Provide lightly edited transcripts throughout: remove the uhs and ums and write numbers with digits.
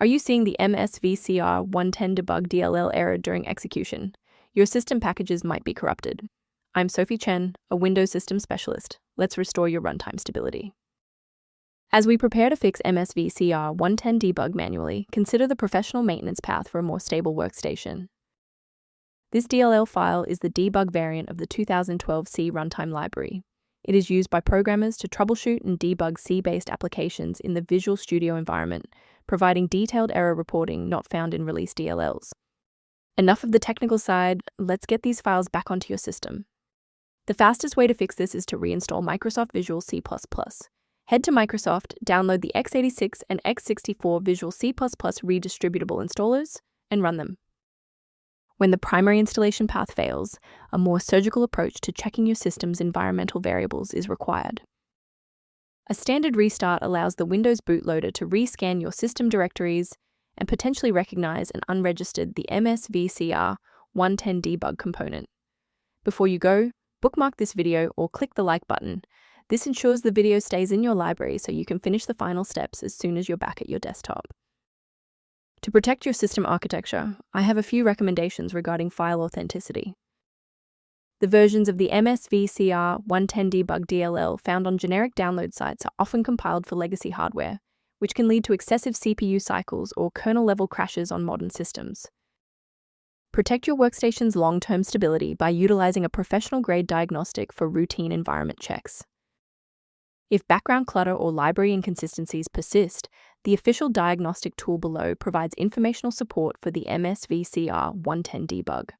Are you seeing the Msvcr110d.dll error during execution? Your system packages might be corrupted. I'm Sophie Chen, a Windows system specialist. Let's restore your runtime stability. As we prepare to fix Msvcr110 debug manually, consider the professional maintenance path for a more stable workstation. This DLL file is the debug variant of the 2012 C Runtime Library. It is used by programmers to troubleshoot and debug C-based applications in the Visual Studio environment, providing detailed error reporting not found in released DLLs. Enough of the technical side, let's get these files back onto your system. The fastest way to fix this is to reinstall Microsoft Visual C++. Head to Microsoft, download the x86 and x64 Visual C++ redistributable installers, and run them. When the primary installation path fails, a more surgical approach to checking your system's environmental variables is required. A standard restart allows the Windows bootloader to rescan your system directories and potentially recognize and unregistered the Msvcr110 debug component. Before you go, bookmark this video or click the like button. This ensures the video stays in your library so you can finish the final steps as soon as you're back at your desktop. To protect your system architecture, I have a few recommendations regarding file authenticity. The versions of the Msvcr110 debug DLL found on generic download sites are often compiled for legacy hardware, which can lead to excessive CPU cycles or kernel-level crashes on modern systems. Protect your workstation's long-term stability by utilizing a professional-grade diagnostic for routine environment checks. If background clutter or library inconsistencies persist, the official diagnostic tool below provides informational support for the Msvcr110 debug.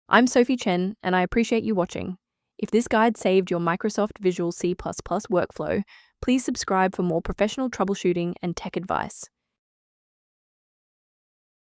I'm Sophie Chen, and I appreciate you watching. If this guide saved your Microsoft Visual C++ workflow, please subscribe for more professional troubleshooting and tech advice.